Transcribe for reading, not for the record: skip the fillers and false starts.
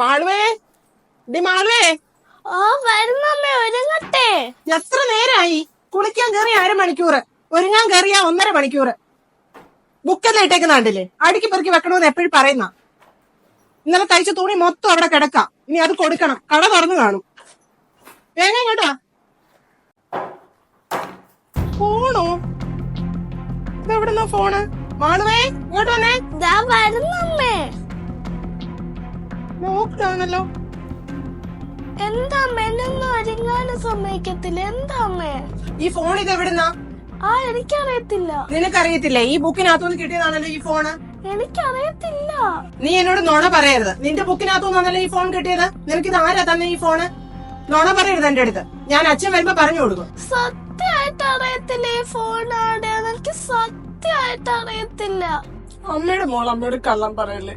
മാളുവേ, D മാളുവേ, ഓ വരുന്നമ്മേ, ഒരുങ്ങട്ടെ. എത്ര നേരായി? കുളിക്കാൻ കയറിയ 1/2 മണിക്കൂർ, ഒരുങ്ങാൻ കയറിയ 1.5 മണിക്കൂർ. ബുക്കെല്ലാം ഇട്ടേക്കുന്ന കണ്ടില്ലേ? അടുക്കി പെറുക്കി വെക്കണമെന്ന് എപ്പോഴും പറയുന്ന. ഇന്നലെ തയ്ച്ച തുണി മൊത്തം അവിടെ കിടക്കാം. ഇനി അത് കൊടുക്കണം. കട തുറന്നു കാണും. വേഗം കേട്ടാ. ഫോണോ? ഇതെവിടുന്ന ഫോണ്? മാളുവേ, ഇങ്ങോട്ട് വന്നേ. ദാ വരുന്നമ്മേ. നോക്കിട്ടാണല്ലോ. എന്താ മെനൊന്നും ഒരുങ്ങാനും സമ്മതിക്കത്തില്ല. എന്താ അമ്മേ? ഈ ഫോൺ ഇത് എവിടുന്ന? എനിക്കറിയത്തില്ല. നിനക്കറിയത്തില്ലേ? ഈ ബുക്കിനകത്തുനിന്ന് കിട്ടിയതാണല്ലോ ഈ ഫോണ്. എനിക്കറിയത്തില്ല. നീ എന്നോട് നുണ പറയരുത്. നിന്റെ ബുക്കിനകത്തുനിന്നാണല്ലോ ഈ ഫോൺ കിട്ടിയത്. നിനക്കിത് ആരാ തന്നെ ഈ ഫോണ്? നുണ പറയരുത് എന്റെ അടുത്ത്. ഞാൻ അച്ഛൻ വരുമ്പോ പറഞ്ഞു കൊടുക്കും. സത്യമായിട്ട് അറിയത്തില്ല ഈ ഫോണാണ്. എനിക്ക് സത്യമായിട്ട് അറിയത്തില്ല. അമ്മയുടെ മോൾ അമ്മയോട് കള്ളം പറയല്ലേ.